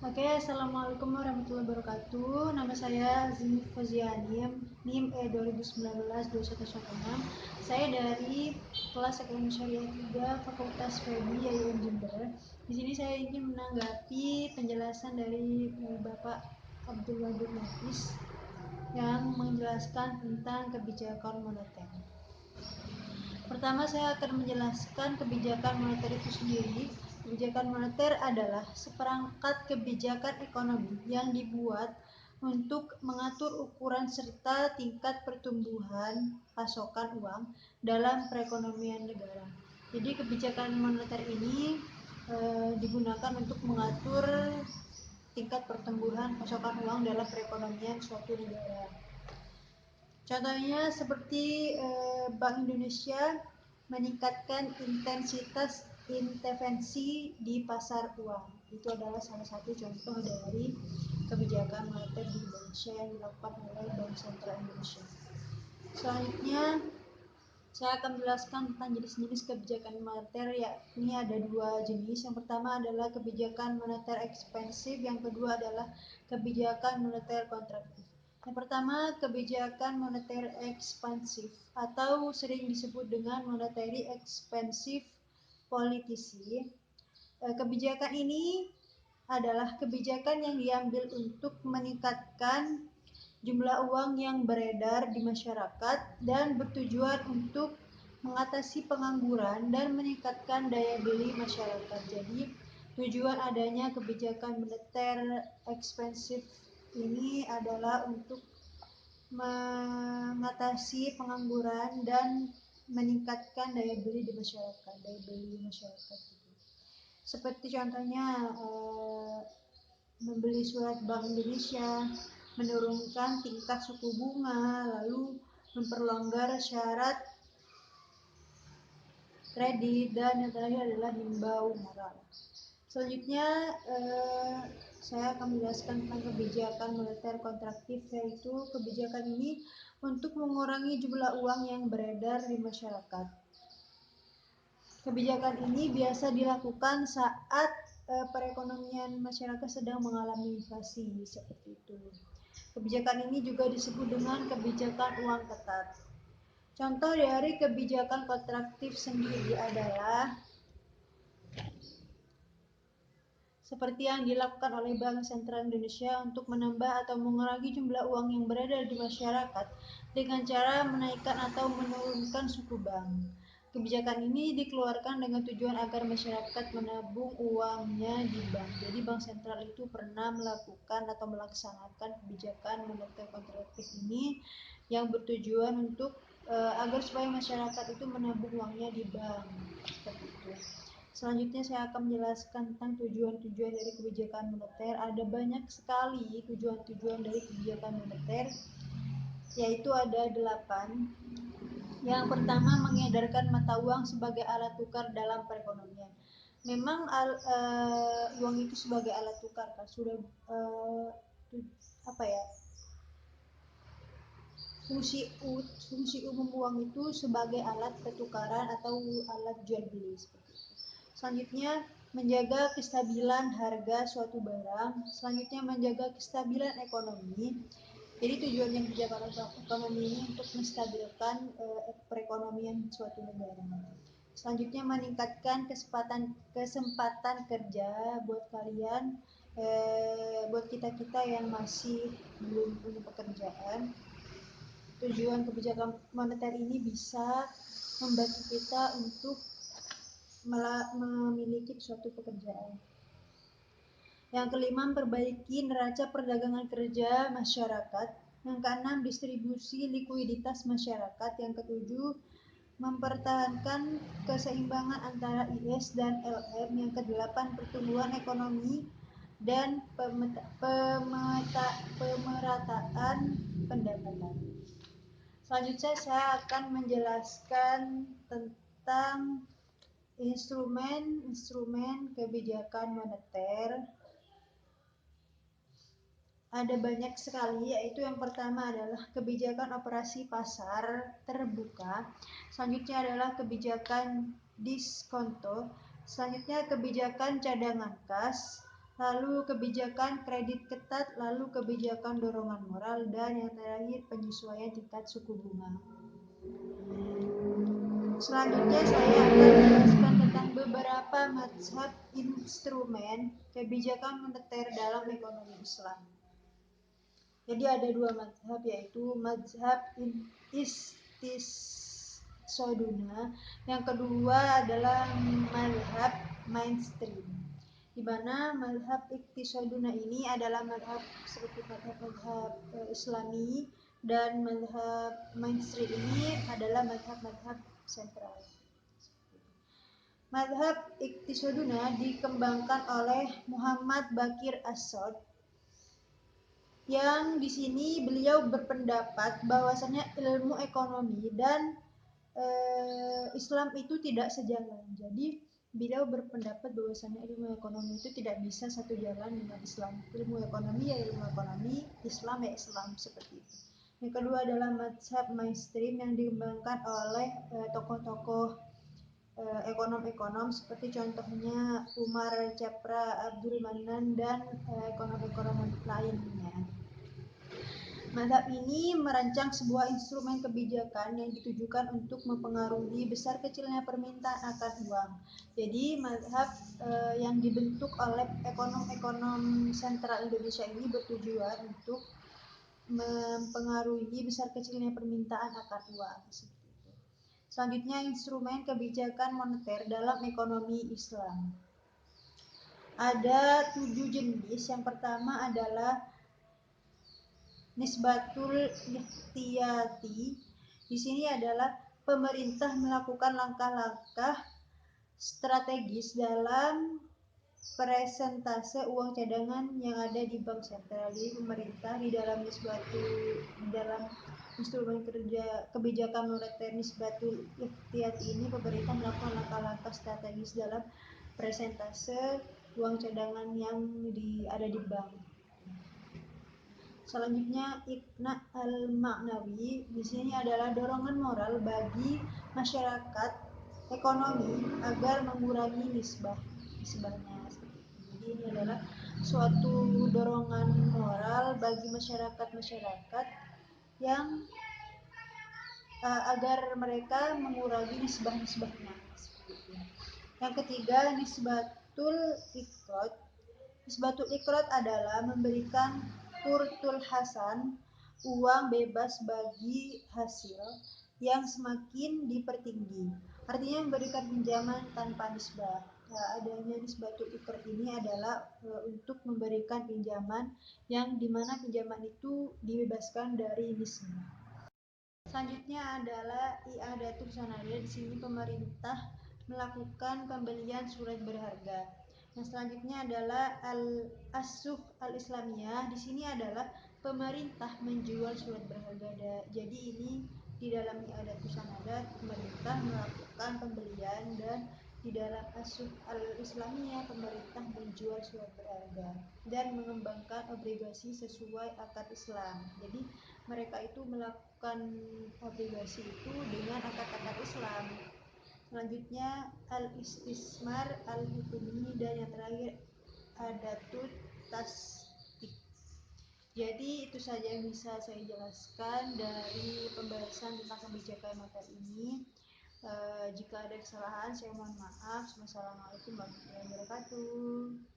Oke, Assalamualaikum warahmatullahi wabarakatuh. Nama saya Azmi Fazianim, NIM E2019-2116. Saya dari kelas Ekonomi Syariah 3 Fakultas FEBI IAIN Jember. Di sini saya ingin menanggapi penjelasan dari Bapak Abdul Wadud Nafis yang menjelaskan tentang kebijakan moneter. Pertama, saya akan menjelaskan kebijakan moneter itu sendiri. Kebijakan moneter adalah seperangkat kebijakan ekonomi yang dibuat untuk mengatur ukuran serta tingkat pertumbuhan pasokan uang dalam perekonomian negara. Jadi kebijakan moneter ini digunakan untuk mengatur tingkat pertumbuhan pasokan uang dalam perekonomian suatu negara. Contohnya seperti Bank Indonesia meningkatkan intensitas intervensi di pasar uang. Itu adalah salah satu contoh dari kebijakan moneter di Indonesia yang dilakukan oleh Bank Sentral Indonesia. Selanjutnya saya akan menjelaskan tentang jenis-jenis kebijakan moneter, yakni ada dua jenis. Yang pertama adalah kebijakan moneter ekspansif, yang kedua adalah kebijakan moneter kontraktif. Yang pertama, kebijakan moneter ekspansif atau sering disebut dengan monetary expansive policy. Kebijakan ini adalah kebijakan yang diambil untuk meningkatkan jumlah uang yang beredar di masyarakat dan bertujuan untuk mengatasi pengangguran dan meningkatkan daya beli masyarakat. Jadi tujuan adanya kebijakan moneter ekspansif ini adalah untuk mengatasi pengangguran dan meningkatkan daya beli di masyarakat, gitu. Seperti contohnya membeli surat Bank Indonesia, menurunkan tingkat suku bunga, lalu memperlonggar syarat kredit, dan yang terakhir adalah himbau moral. Selanjutnya saya akan menjelaskan tentang kebijakan moneter kontraktif, yaitu kebijakan ini untuk mengurangi jumlah uang yang beredar di masyarakat. Kebijakan ini biasa dilakukan saat perekonomian masyarakat sedang mengalami inflasi, seperti itu. Kebijakan ini juga disebut dengan kebijakan uang ketat. Contoh dari kebijakan kontraktif sendiri adalah seperti yang dilakukan oleh Bank Sentral Indonesia untuk menambah atau mengurangi jumlah uang yang beredar di masyarakat dengan cara menaikkan atau menurunkan suku bank. Kebijakan ini dikeluarkan dengan tujuan agar masyarakat menabung uangnya di bank. Jadi Bank Sentral itu pernah melakukan atau melaksanakan kebijakan moneter kontraktif ini yang bertujuan untuk agar supaya masyarakat itu menabung uangnya di bank, seperti itu. Selanjutnya saya akan menjelaskan tentang tujuan-tujuan dari kebijakan moneter. Ada banyak sekali tujuan-tujuan dari kebijakan moneter, yaitu ada 8. Yang pertama, mengedarkan mata uang sebagai alat tukar dalam perekonomian. Memang uang itu sebagai alat tukar kan sudah fungsi umum uang itu sebagai alat pertukaran atau alat jual beli, seperti itu. Selanjutnya, menjaga kestabilan harga suatu barang. Selanjutnya, menjaga kestabilan ekonomi. Jadi tujuannya kebijakan ekonomi ini untuk menstabilkan perekonomian suatu negara. Selanjutnya, meningkatkan kesempatan kerja buat kalian, buat kita yang masih belum punya pekerjaan. Tujuan kebijakan moneter ini bisa membantu kita untuk memiliki suatu pekerjaan. Yang kelima, memperbaiki neraca perdagangan kerja masyarakat. Yang keenam, distribusi likuiditas masyarakat. Yang ketujuh, mempertahankan keseimbangan antara IS dan LM. Yang kedelapan, pertumbuhan ekonomi dan pemerataan pendapatan. Selanjutnya saya akan menjelaskan tentang instrumen kebijakan moneter. Ada banyak sekali, yaitu yang pertama adalah kebijakan operasi pasar terbuka. Selanjutnya adalah kebijakan diskonto. Selanjutnya kebijakan cadangan kas. lalu kebijakan kredit ketat, lalu kebijakan dorongan moral, dan yang terakhir penyesuaian tingkat suku bunga. Selanjutnya saya akan menjelaskan tentang beberapa mazhab instrumen kebijakan moneter dalam ekonomi Islam. Jadi ada dua mazhab, yaitu mazhab istisoduna, yang kedua adalah mazhab mainstream, di mana mazhab iktisoduna ini adalah mazhab seperti mazhab Islami, dan mazhab mainstream ini adalah mazhab sentral. Mazhab iktisoduna dikembangkan oleh Muhammad Bakir As-Saud, yang di sini beliau berpendapat bahwasanya ilmu ekonomi dan Islam itu tidak sejalan. Jadi beliau berpendapat bahwasanya ilmu ekonomi itu tidak bisa satu jalan dengan Islam. Ilmu ekonomi ya ilmu ekonomi, Islam ya Islam, seperti itu. Yang kedua adalah mazhab mainstream yang dikembangkan oleh tokoh-tokoh ekonom-ekonom seperti contohnya Umar Chapra, Abdul Manan, dan ekonom-ekonom lainnya. Mazhab ini merancang sebuah instrumen kebijakan yang ditujukan untuk mempengaruhi besar kecilnya permintaan akan uang. Jadi mazhab yang dibentuk oleh ekonom-ekonom sentral Indonesia ini bertujuan untuk mempengaruhi besar kecilnya permintaan akan uang. Selanjutnya, instrumen kebijakan moneter dalam ekonomi Islam. Ada 7 jenis. Yang pertama adalah nisbatul ihtiyati. Di sini adalah pemerintah melakukan langkah-langkah strategis dalam persentase uang cadangan yang ada di bank sentral. Jadi pemerintah di dalam instrumen kebijakan moneter nisbatul ihtiyati ini, pemerintah melakukan langkah-langkah strategis dalam persentase uang cadangan yang ada di bank. Selanjutnya, Iqna al-Ma'nawi di sini adalah dorongan moral bagi masyarakat ekonomi agar mengurangi nisbahnya. Jadi ini adalah suatu dorongan moral bagi masyarakat yang agar mereka mengurangi nisbahnya. Yang ketiga, nisbatul iqrad. Nisbatul iqrad adalah memberikan qurtul hasan, uang bebas bagi hasil yang semakin dipertinggi. Artinya memberikan pinjaman tanpa nisbah. Adanya nisbatul iqrad ini adalah untuk memberikan pinjaman yang dimana pinjaman itu dibebaskan dari nisbah. Selanjutnya adalah i'adatul sanaya. Di sini pemerintah melakukan pembelian surat berharga. Yang selanjutnya adalah al-asuq al-islamiyah. Di sini adalah pemerintah menjual surat berharga. Jadi ini di dalam i'adatul sanaya pemerintah melakukan pembelian, dan di dalam asuq al-islamiyah pemerintah menjual surat berharga dan mengembangkan obligasi sesuai akad Islam. Jadi mereka itu melakukan obligasi itu dengan akad-akad Islam. Selanjutnya al-istismar al-hukumi, dan yang terakhir adatut tasdik. Jadi itu saja yang bisa saya jelaskan dari pembahasan tentang kebijakan moneter ini. Jika ada kesalahan saya mohon maaf. Wassalamualaikum warahmatullahi wabarakatuh.